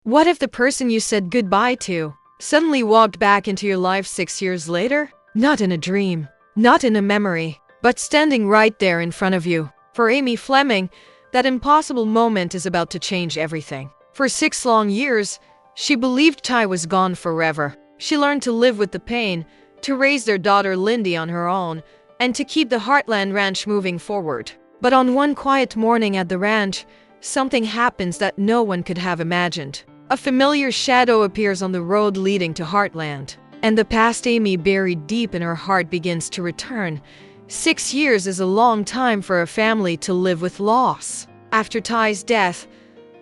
What if the person you said goodbye to suddenly walked back into your life 6 years later? Not in a dream, not in a memory, but standing right there in front of you. For Amy Fleming, that impossible moment is about to change everything. For 6 long years, she believed Ty was gone forever. She learned to live with the pain, to raise their daughter Lyndi on her own, and to keep the Heartland Ranch moving forward. But on one quiet morning at the ranch, something happens that no one could have imagined. A familiar shadow appears on the road leading to Heartland, and the past Amy buried deep in her heart begins to return. 6 years is a long time for a family to live with loss. After Ty's death,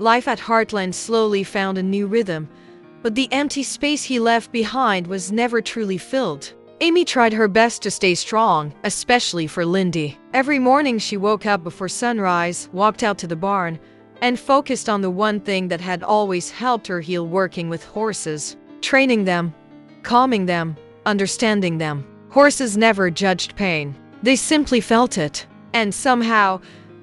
life at Heartland slowly found a new rhythm, but the empty space he left behind was never truly filled. Amy tried her best to stay strong, especially for Lyndi. Every morning she woke up before sunrise, walked out to the barn, and focused on the one thing that had always helped her heal: working with horses, training them, calming them, understanding them. Horses never judged pain. They simply felt it. And somehow,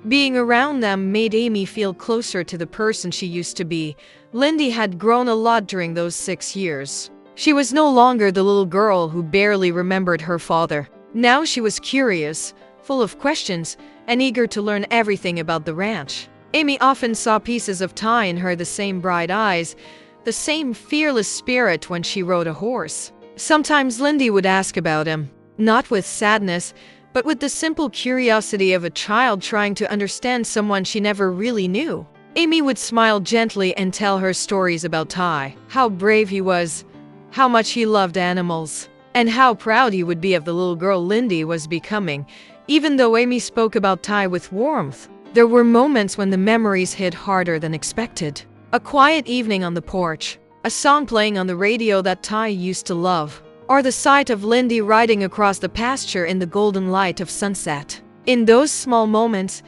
being around them made Amy feel closer to the person she used to be. Lyndi had grown a lot during those 6 years. She was no longer the little girl who barely remembered her father. Now she was curious, full of questions, and eager to learn everything about the ranch. Amy often saw pieces of Ty in her: the same bright eyes, the same fearless spirit when she rode a horse. Sometimes Lyndi would ask about him, not with sadness, but with the simple curiosity of a child trying to understand someone she never really knew. Amy would smile gently and tell her stories about Ty, how brave he was, how much he loved animals, and how proud he would be of the little girl Lyndi was becoming. Even though Amy spoke about Ty with warmth, there were moments when the memories hit harder than expected. A quiet evening on the porch, a song playing on the radio that Ty used to love, or the sight of Lyndi riding across the pasture in the golden light of sunset. In those small moments,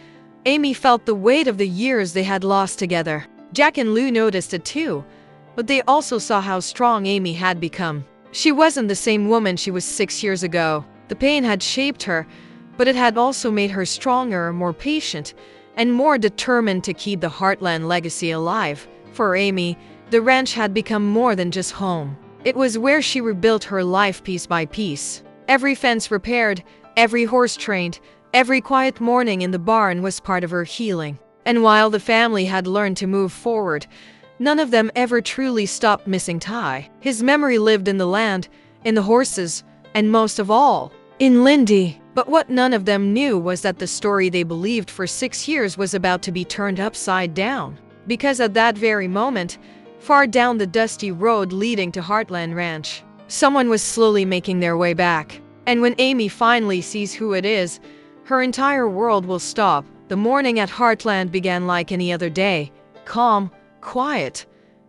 Amy felt the weight of the years they had lost together. Jack and Lou noticed it too, but they also saw how strong Amy had become. She wasn't the same woman she was 6 years ago. The pain had shaped her, but it had also made her stronger, more patient, and more determined to keep the Heartland legacy alive. For Amy, the ranch had become more than just home. It was where she rebuilt her life piece by piece. Every fence repaired, every horse trained, every quiet morning in the barn was part of her healing. And while the family had learned to move forward, none of them ever truly stopped missing Ty. His memory lived in the land, in the horses, and most of all, in Lyndi. But what none of them knew was that the story they believed for 6 years was about to be turned upside down. Because at that very moment, far down the dusty road leading to Heartland Ranch, someone was slowly making their way back. And when Amy finally sees who it is, her entire world will stop. The morning at Heartland began like any other day, calm, quiet,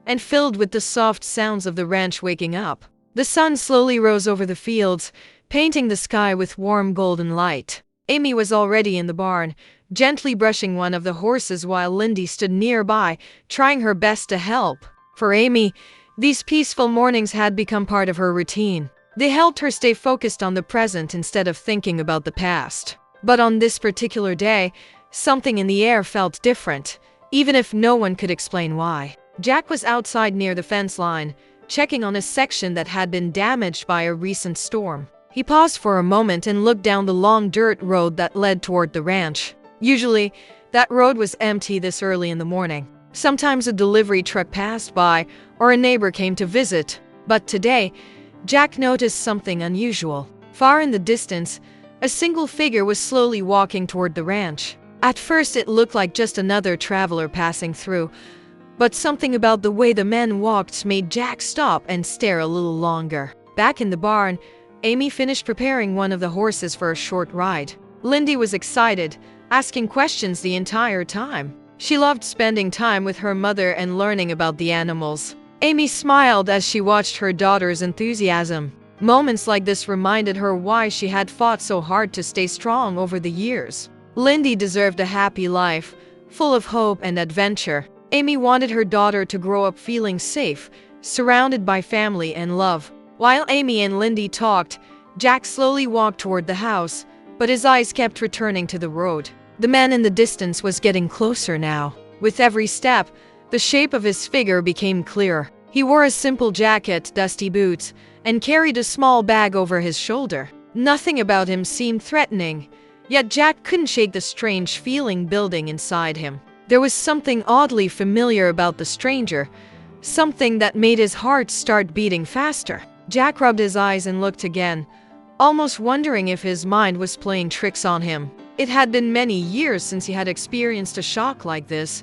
and filled with the soft sounds of the ranch waking up. The sun slowly rose over the fields, painting the sky with warm golden light. Amy was already in the barn, gently brushing one of the horses while Lyndi stood nearby, trying her best to help. For Amy, these peaceful mornings had become part of her routine. They helped her stay focused on the present instead of thinking about the past. But on this particular day, something in the air felt different, even if no one could explain why. Jack was outside near the fence line, checking on a section that had been damaged by a recent storm. He paused for a moment and looked down the long dirt road that led toward the ranch. Usually, that road was empty this early in the morning. Sometimes a delivery truck passed by or a neighbor came to visit. But today, Jack noticed something unusual. Far in the distance, a single figure was slowly walking toward the ranch. At first it looked like just another traveler passing through, but something about the way the man walked made Jack stop and stare a little longer. Back in the barn, Amy finished preparing one of the horses for a short ride. Lyndi was excited, asking questions the entire time. She loved spending time with her mother and learning about the animals. Amy smiled as she watched her daughter's enthusiasm. Moments like this reminded her why she had fought so hard to stay strong over the years. Lyndi deserved a happy life, full of hope and adventure. Amy wanted her daughter to grow up feeling safe, surrounded by family and love. While Amy and Lyndi talked, Jack slowly walked toward the house, but his eyes kept returning to the road. The man in the distance was getting closer now. With every step, The shape of his figure became clear. He wore a simple jacket, dusty boots, and carried a small bag over his shoulder. Nothing about him seemed threatening, yet Jack couldn't shake the strange feeling building inside him. There was something oddly familiar about the stranger, something that made his heart start beating faster. Jack rubbed his eyes and looked again, almost wondering if his mind was playing tricks on him. It had been many years since he had experienced a shock like this,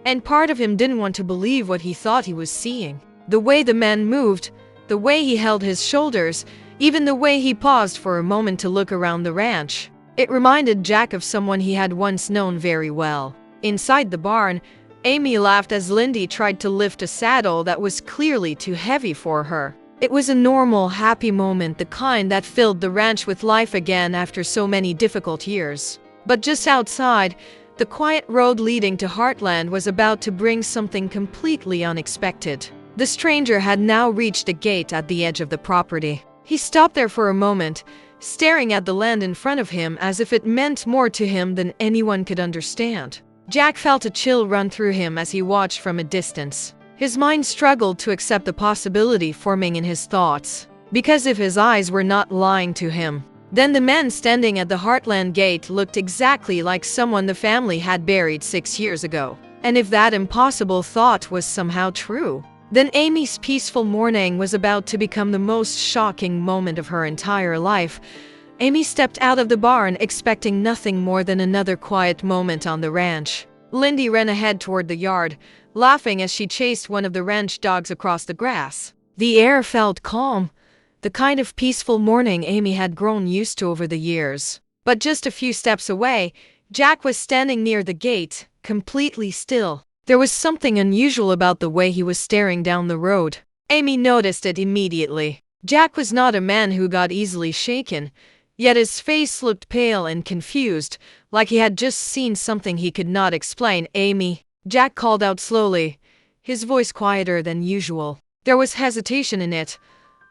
and part of him didn't want to believe what he thought he was seeing. The way the man moved, the way he held his shoulders, even the way he paused for a moment to look around the ranch. It reminded Jack of someone he had once known very well. Inside the barn, Amy laughed as Lyndi tried to lift a saddle that was clearly too heavy for her. It was a normal, happy moment, the kind that filled the ranch with life again after so many difficult years. But just outside, the quiet road leading to Heartland was about to bring something completely unexpected. The stranger had now reached a gate at the edge of the property. He stopped there for a moment, staring at the land in front of him as if it meant more to him than anyone could understand. Jack felt a chill run through him as he watched from a distance. His mind struggled to accept the possibility forming in his thoughts. Because if his eyes were not lying to him, then the man standing at the Heartland gate looked exactly like someone the family had buried 6 years ago. And if that impossible thought was somehow true, then Amy's peaceful morning was about to become the most shocking moment of her entire life. Amy stepped out of the barn expecting nothing more than another quiet moment on the ranch. Lyndi ran ahead toward the yard, laughing as she chased one of the ranch dogs across the grass. The air felt calm, the kind of peaceful morning Amy had grown used to over the years. But just a few steps away, Jack was standing near the gate, completely still. There was something unusual about the way he was staring down the road. Amy noticed it immediately. Jack was not a man who got easily shaken, yet his face looked pale and confused, like he had just seen something he could not explain. "Amy," Jack called out slowly, his voice quieter than usual. There was hesitation in it,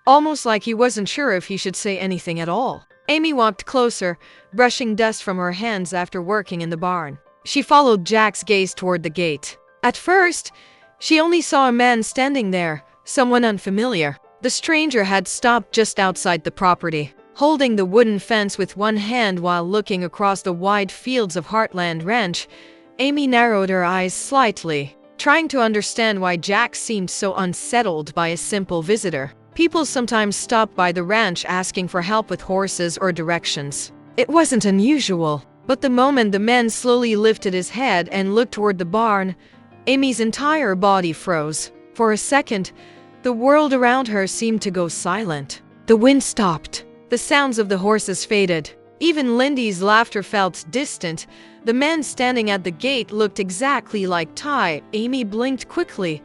almost like he wasn't sure if he should say anything at all. Amy walked closer, brushing dust from her hands after working in the barn. She followed Jack's gaze toward the gate. At first, she only saw a man standing there, someone unfamiliar. The stranger had stopped just outside the property, holding the wooden fence with one hand while looking across the wide fields of Heartland Ranch. Amy narrowed her eyes slightly, trying to understand why Jack seemed so unsettled by a simple visitor. People sometimes stopped by the ranch asking for help with horses or directions. It wasn't unusual, but the moment the man slowly lifted his head and looked toward the barn, Amy's entire body froze. For a second, the world around her seemed to go silent. The wind stopped. The sounds of the horses faded. Even Lyndi's laughter felt distant. The man standing at the gate looked exactly like Ty. Amy blinked quickly,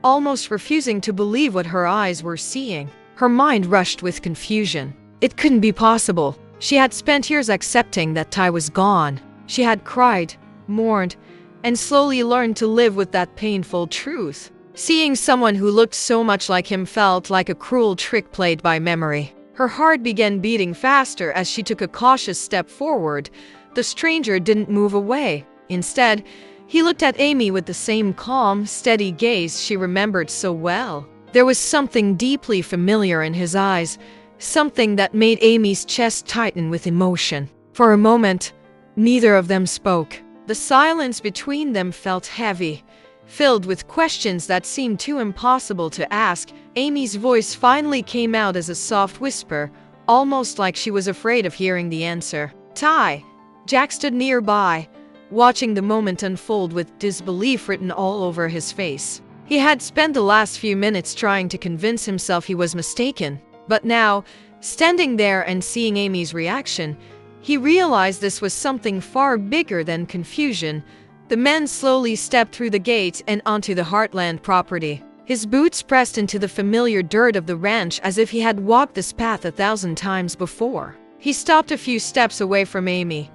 almost refusing to believe what her eyes were seeing. Her mind rushed with confusion. It couldn't be possible. She had spent years accepting that Ty was gone. She had cried, mourned, and slowly learned to live with that painful truth. Seeing someone who looked so much like him felt like a cruel trick played by memory. Her heart began beating faster as she took a cautious step forward. The stranger didn't move away. Instead, he looked at Amy with the same calm, steady gaze she remembered so well. There was something deeply familiar in his eyes, something that made Amy's chest tighten with emotion. For a moment, neither of them spoke. The silence between them felt heavy, filled with questions that seemed too impossible to ask. Amy's voice finally came out as a soft whisper, almost like she was afraid of hearing the answer. "Ty." Jack stood nearby, watching the moment unfold with disbelief written all over his face. He had spent the last few minutes trying to convince himself he was mistaken, but now, standing there and seeing Amy's reaction, he realized this was something far bigger than confusion. The man slowly stepped through the gate and onto the Heartland property. His boots pressed into the familiar dirt of the ranch as if he had walked this path 1,000 times before. He stopped a few steps away from Amy,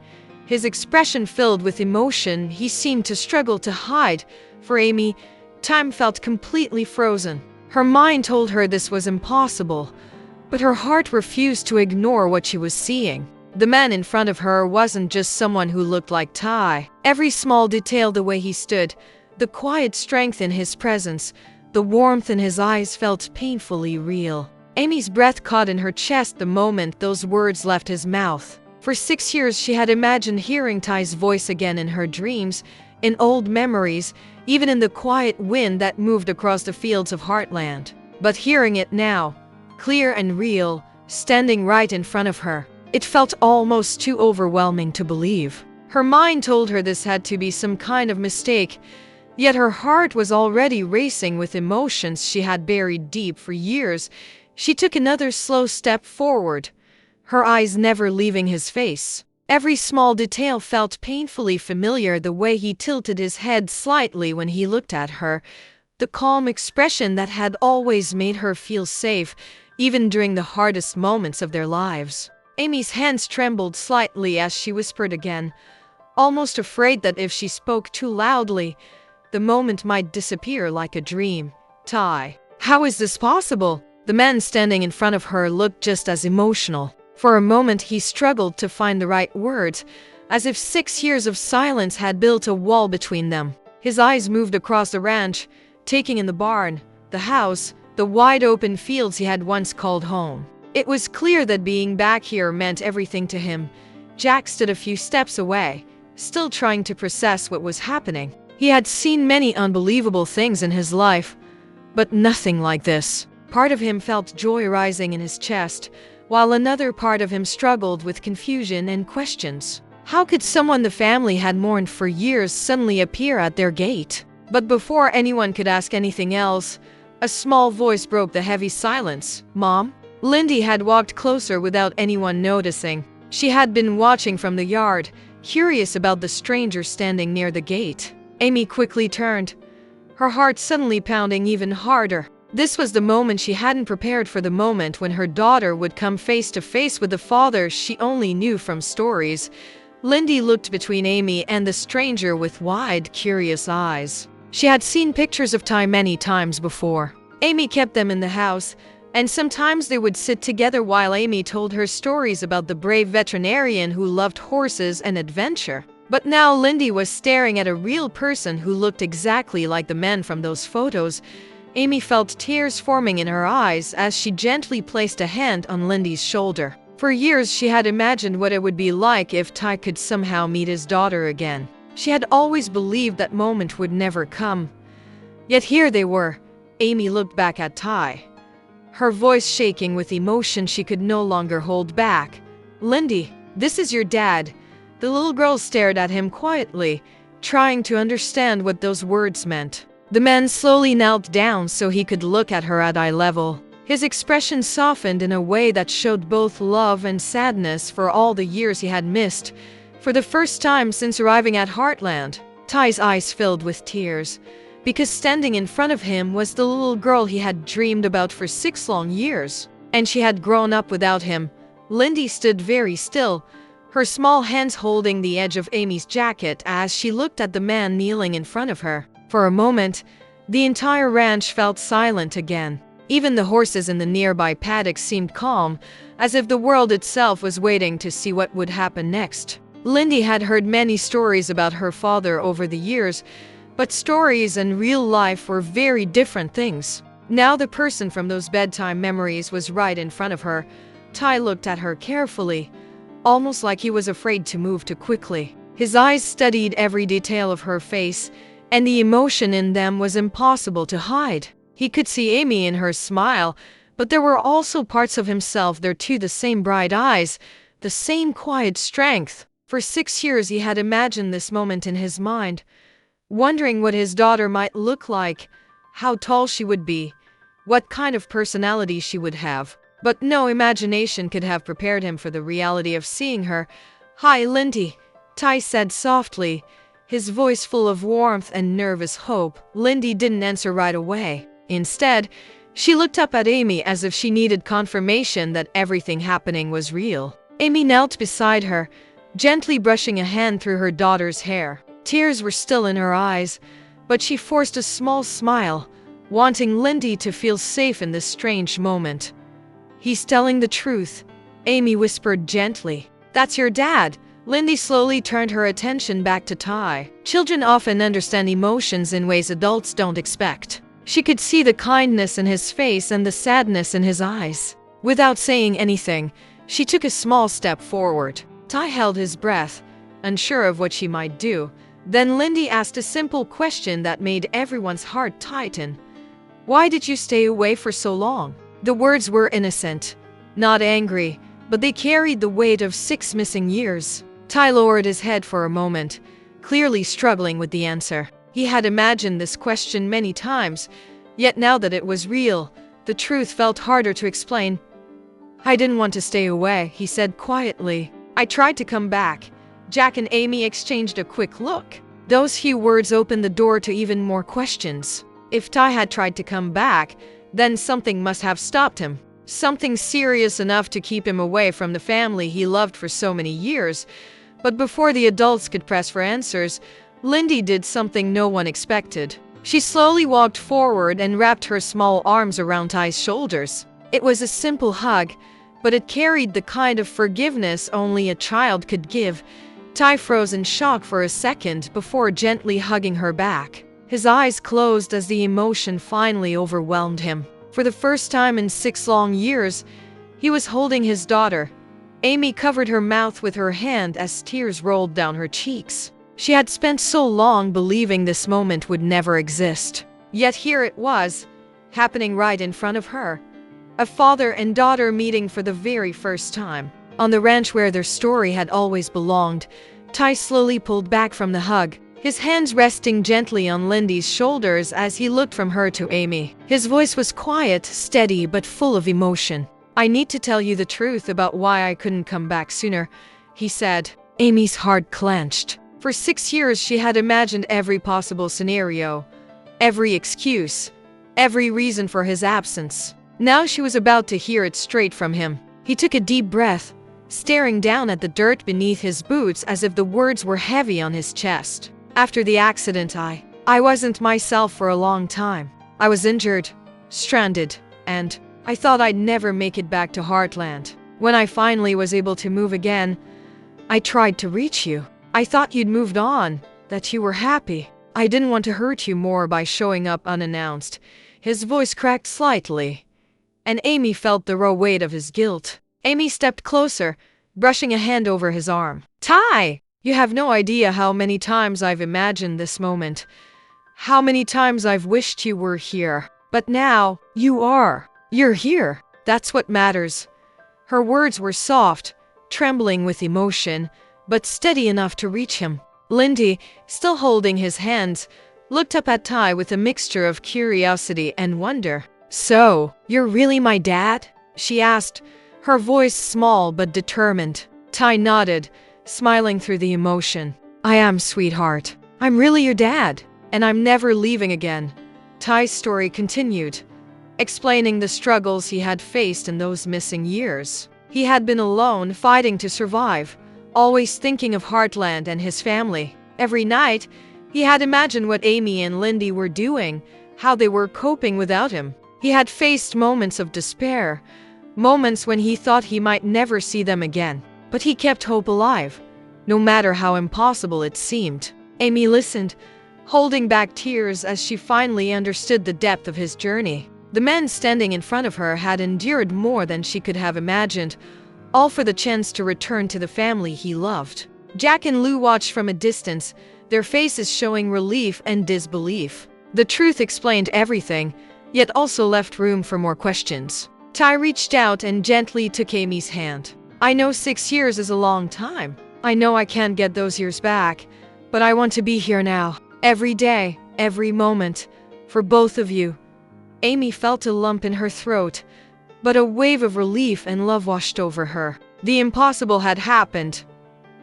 his expression filled with emotion he seemed to struggle to hide. For Amy, time felt completely frozen. Her mind told her this was impossible, but her heart refused to ignore what she was seeing. The man in front of her wasn't just someone who looked like Ty. Every small detail, the way he stood, The quiet strength in his presence, the warmth in his eyes felt painfully real. Amy's breath caught in her chest the moment those words left his mouth. For 6 years she had imagined hearing Ty's voice again in her dreams, in old memories, even in the quiet wind that moved across the fields of Heartland. But hearing it now, clear and real, standing right in front of her, it felt almost too overwhelming to believe. Her mind told her this had to be some kind of mistake, yet her heart was already racing with emotions she had buried deep for years. She took another slow step forward, her eyes never leaving his face. Every small detail felt painfully familiar: the way he tilted his head slightly when he looked at her, the calm expression that had always made her feel safe, even during the hardest moments of their lives. Amy's hands trembled slightly as she whispered again, almost afraid that if she spoke too loudly, the moment might disappear like a dream. "Ty, how is this possible?" The man standing in front of her looked just as emotional. For a moment he struggled to find the right words, as if 6 years of silence had built a wall between them. His eyes moved across the ranch, taking in the barn, the house, the wide open fields he had once called home. It was clear that being back here meant everything to him. Jack stood a few steps away, still trying to process what was happening. He had seen many unbelievable things in his life, but nothing like this. Part of him felt joy rising in his chest, while another part of him struggled with confusion and questions. How could someone the family had mourned for years suddenly appear at their gate? But before anyone could ask anything else, a small voice broke the heavy silence. "Mom?" Lyndi had walked closer without anyone noticing. She had been watching from the yard, curious about the stranger standing near the gate. Amy quickly turned, her heart suddenly pounding even harder. This was the moment she hadn't prepared for, the moment when her daughter would come face to face with the father she only knew from stories. Lyndi looked between Amy and the stranger with wide, curious eyes. She had seen pictures of Ty many times before. Amy kept them in the house, and sometimes they would sit together while Amy told her stories about the brave veterinarian who loved horses and adventure. But now Lyndi was staring at a real person who looked exactly like the man from those photos. Amy felt tears forming in her eyes as she gently placed a hand on Lyndi's shoulder. For years she had imagined what it would be like if Ty could somehow meet his daughter again. She had always believed that moment would never come. Yet here they were. Amy looked back at Ty, her voice shaking with emotion she could no longer hold back. "Lyndi, this is your dad." The little girl stared at him quietly, trying to understand what those words meant. The man slowly knelt down so he could look at her at eye level. His expression softened in a way that showed both love and sadness for all the years he had missed. For the first time since arriving at Heartland, Ty's eyes filled with tears, because standing in front of him was the little girl he had dreamed about for 6 long years. And she had grown up without him. Lyndi stood very still, her small hands holding the edge of Amy's jacket as she looked at the man kneeling in front of her. For a moment, the entire ranch felt silent again. Even the horses in the nearby paddock seemed calm, as if the world itself was waiting to see what would happen next. Lyndi had heard many stories about her father over the years, but stories and real life were very different things. Now the person from those bedtime memories was right in front of her. Ty looked at her carefully, almost like he was afraid to move too quickly. His eyes studied every detail of her face, and the emotion in them was impossible to hide. He could see Amy in her smile, but there were also parts of himself there too, the same bright eyes, the same quiet strength. For 6 years he had imagined this moment in his mind, wondering what his daughter might look like, how tall she would be, what kind of personality she would have. But no imagination could have prepared him for the reality of seeing her. "Hi, Lyndi," Ty said softly, his voice full of warmth and nervous hope. Lyndi didn't answer right away. Instead, she looked up at Amy as if she needed confirmation that everything happening was real. Amy knelt beside her, gently brushing a hand through her daughter's hair. Tears were still in her eyes, but she forced a small smile, wanting Lyndi to feel safe in this strange moment. "He's telling the truth," Amy whispered gently. "That's your dad." Lyndi slowly turned her attention back to Ty. Children often understand emotions in ways adults don't expect. She could see the kindness in his face and the sadness in his eyes. Without saying anything, she took a small step forward. Ty held his breath, unsure of what she might do. Then Lyndi asked a simple question that made everyone's heart tighten. "Why did you stay away for so long?" The words were innocent, not angry, but they carried the weight of 6 missing years. Ty lowered his head for a moment, clearly struggling with the answer. He had imagined this question many times, yet now that it was real, the truth felt harder to explain. "I didn't want to stay away," he said quietly. "I tried to come back." Jack and Amy exchanged a quick look. Those few words opened the door to even more questions. If Ty had tried to come back, then something must have stopped him. Something serious enough to keep him away from the family he loved for so many years. But before the adults could press for answers, Lyndi did something no one expected. She slowly walked forward and wrapped her small arms around Ty's shoulders. It was a simple hug, but it carried the kind of forgiveness only a child could give. Ty froze in shock for a second before gently hugging her back. His eyes closed as the emotion finally overwhelmed him. For the first time in 6 long years, he was holding his daughter. Amy covered her mouth with her hand as tears rolled down her cheeks. She had spent so long believing this moment would never exist. Yet here it was, happening right in front of her. A father and daughter meeting for the very first time. On the ranch where their story had always belonged, Ty slowly pulled back from the hug, his hands resting gently on Lyndi's shoulders as he looked from her to Amy. His voice was quiet, steady, but full of emotion. "I need to tell you the truth about why I couldn't come back sooner," he said. Amy's heart clenched. For 6 years she had imagined every possible scenario, every excuse, every reason for his absence. Now she was about to hear it straight from him. He took a deep breath, staring down at the dirt beneath his boots as if the words were heavy on his chest. "After the accident, I wasn't myself for a long time. I was injured, stranded, and I thought I'd never make it back to Heartland. When I finally was able to move again, I tried to reach you. I thought you'd moved on, that you were happy. I didn't want to hurt you more by showing up unannounced." His voice cracked slightly, and Amy felt the raw weight of his guilt. Amy stepped closer, brushing a hand over his arm. "Ty! You have no idea how many times I've imagined this moment. How many times I've wished you were here. But now, you are. You're here. That's what matters." Her words were soft, trembling with emotion, but steady enough to reach him. Lyndi, still holding his hands, looked up at Ty with a mixture of curiosity and wonder. "So, you're really my dad?" she asked, her voice small but determined. Ty nodded, smiling through the emotion. "I am, sweetheart. I'm really your dad, and I'm never leaving again." Ty's story continued, explaining the struggles he had faced in those missing years. He had been alone, fighting to survive, always thinking of Heartland and his family. Every night, he had imagined what Amy and Lyndi were doing, how they were coping without him. He had faced moments of despair, moments when he thought he might never see them again. But he kept hope alive, no matter how impossible it seemed. Amy listened, holding back tears as she finally understood the depth of his journey. The men standing in front of her had endured more than she could have imagined, all for the chance to return to the family he loved. Jack and Lou watched from a distance, their faces showing relief and disbelief. The truth explained everything, yet also left room for more questions. Ty reached out and gently took Amy's hand. "I know 6 years is a long time. I know I can't get those years back, but I want to be here now. Every day, every moment, for both of you." Amy felt a lump in her throat, but a wave of relief and love washed over her. The impossible had happened.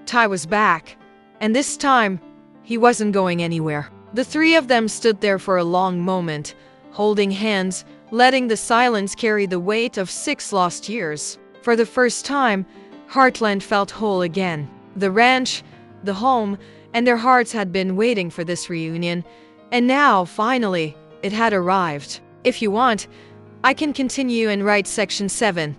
Ty was back, and this time, he wasn't going anywhere. The 3 of them stood there for a long moment, holding hands, letting the silence carry the weight of 6 lost years. For the first time, Heartland felt whole again. The ranch, the home, and their hearts had been waiting for this reunion, and now, finally, it had arrived. If you want, I can continue and write section 7.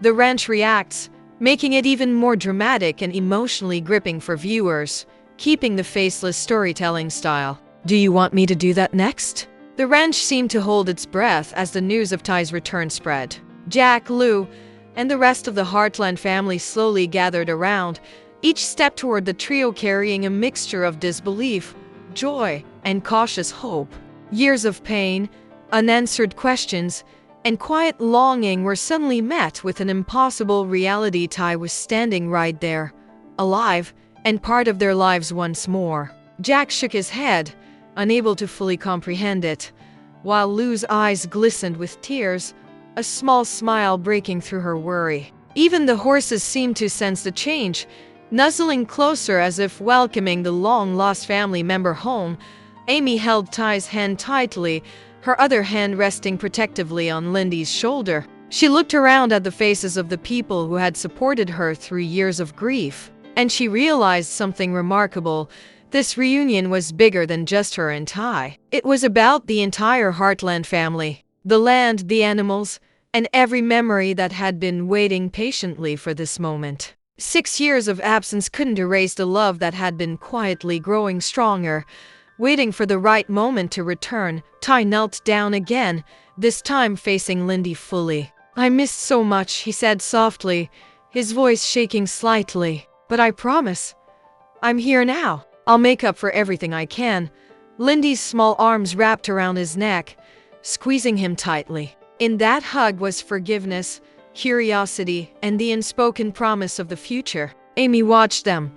The ranch reacts, making it even more dramatic and emotionally gripping for viewers, keeping the faceless storytelling style. Do you want me to do that next? The ranch seemed to hold its breath as the news of Ty's return spread. Jack, Lou, and the rest of the Heartland family slowly gathered around, each step toward the trio carrying a mixture of disbelief, joy, and cautious hope. Years of pain, unanswered questions, and quiet longing were suddenly met with an impossible reality. Ty was standing right there, alive, and part of their lives once more. Jack shook his head, unable to fully comprehend it, while Lou's eyes glistened with tears, a small smile breaking through her worry. Even the horses seemed to sense the change, nuzzling closer as if welcoming the long-lost family member home. Amy held Ty's hand tightly, her other hand resting protectively on Lyndi's shoulder. She looked around at the faces of the people who had supported her through years of grief, and she realized something remarkable. This reunion was bigger than just her and Ty. It was about the entire Heartland family, the land, the animals, and every memory that had been waiting patiently for this moment. 6 years of absence couldn't erase the love that had been quietly growing stronger, waiting for the right moment to return. Ty knelt down again, this time facing Lyndi fully. "I missed so much," he said softly, his voice shaking slightly. "But I promise, I'm here now. I'll make up for everything I can." Lyndi's small arms wrapped around his neck, squeezing him tightly. In that hug was forgiveness, curiosity, and the unspoken promise of the future. Amy watched them,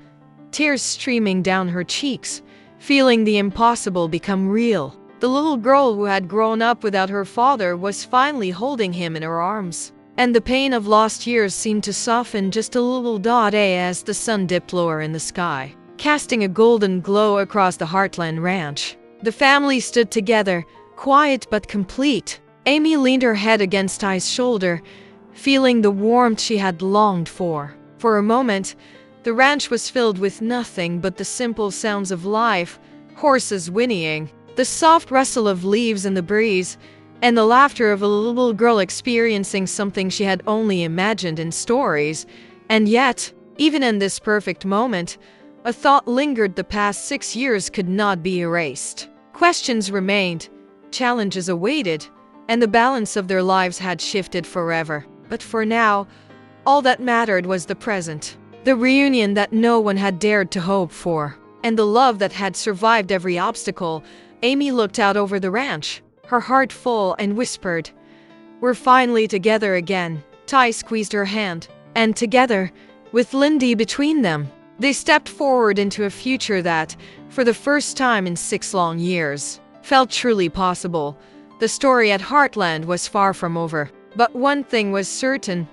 tears streaming down her cheeks, feeling the impossible become real. The little girl who had grown up without her father was finally holding him in her arms, and the pain of lost years seemed to soften just a little dot as the sun dipped lower in the sky, casting a golden glow across the Heartland ranch. The family stood together, quiet but complete. Amy leaned her head against Ty's shoulder, feeling the warmth she had longed for. For a moment, the ranch was filled with nothing but the simple sounds of life, horses whinnying, the soft rustle of leaves in the breeze, and the laughter of a little girl experiencing something she had only imagined in stories. And yet, even in this perfect moment, a thought lingered. The past 6 years could not be erased. Questions remained, challenges awaited, and the balance of their lives had shifted forever. But for now, all that mattered was the present. The reunion that no one had dared to hope for, and the love that had survived every obstacle. Amy looked out over the ranch, her heart full, and whispered, "We're finally together again." Ty squeezed her hand, and together, with Lyndi between them, they stepped forward into a future that, for the first time in 6 long years, felt truly possible. The story at Heartland was far from over, but one thing was certain.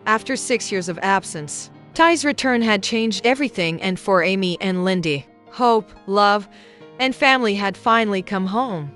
After 6 years of absence, Ty's return had changed everything, and for Amy and Lyndi, hope, love, and family had finally come home.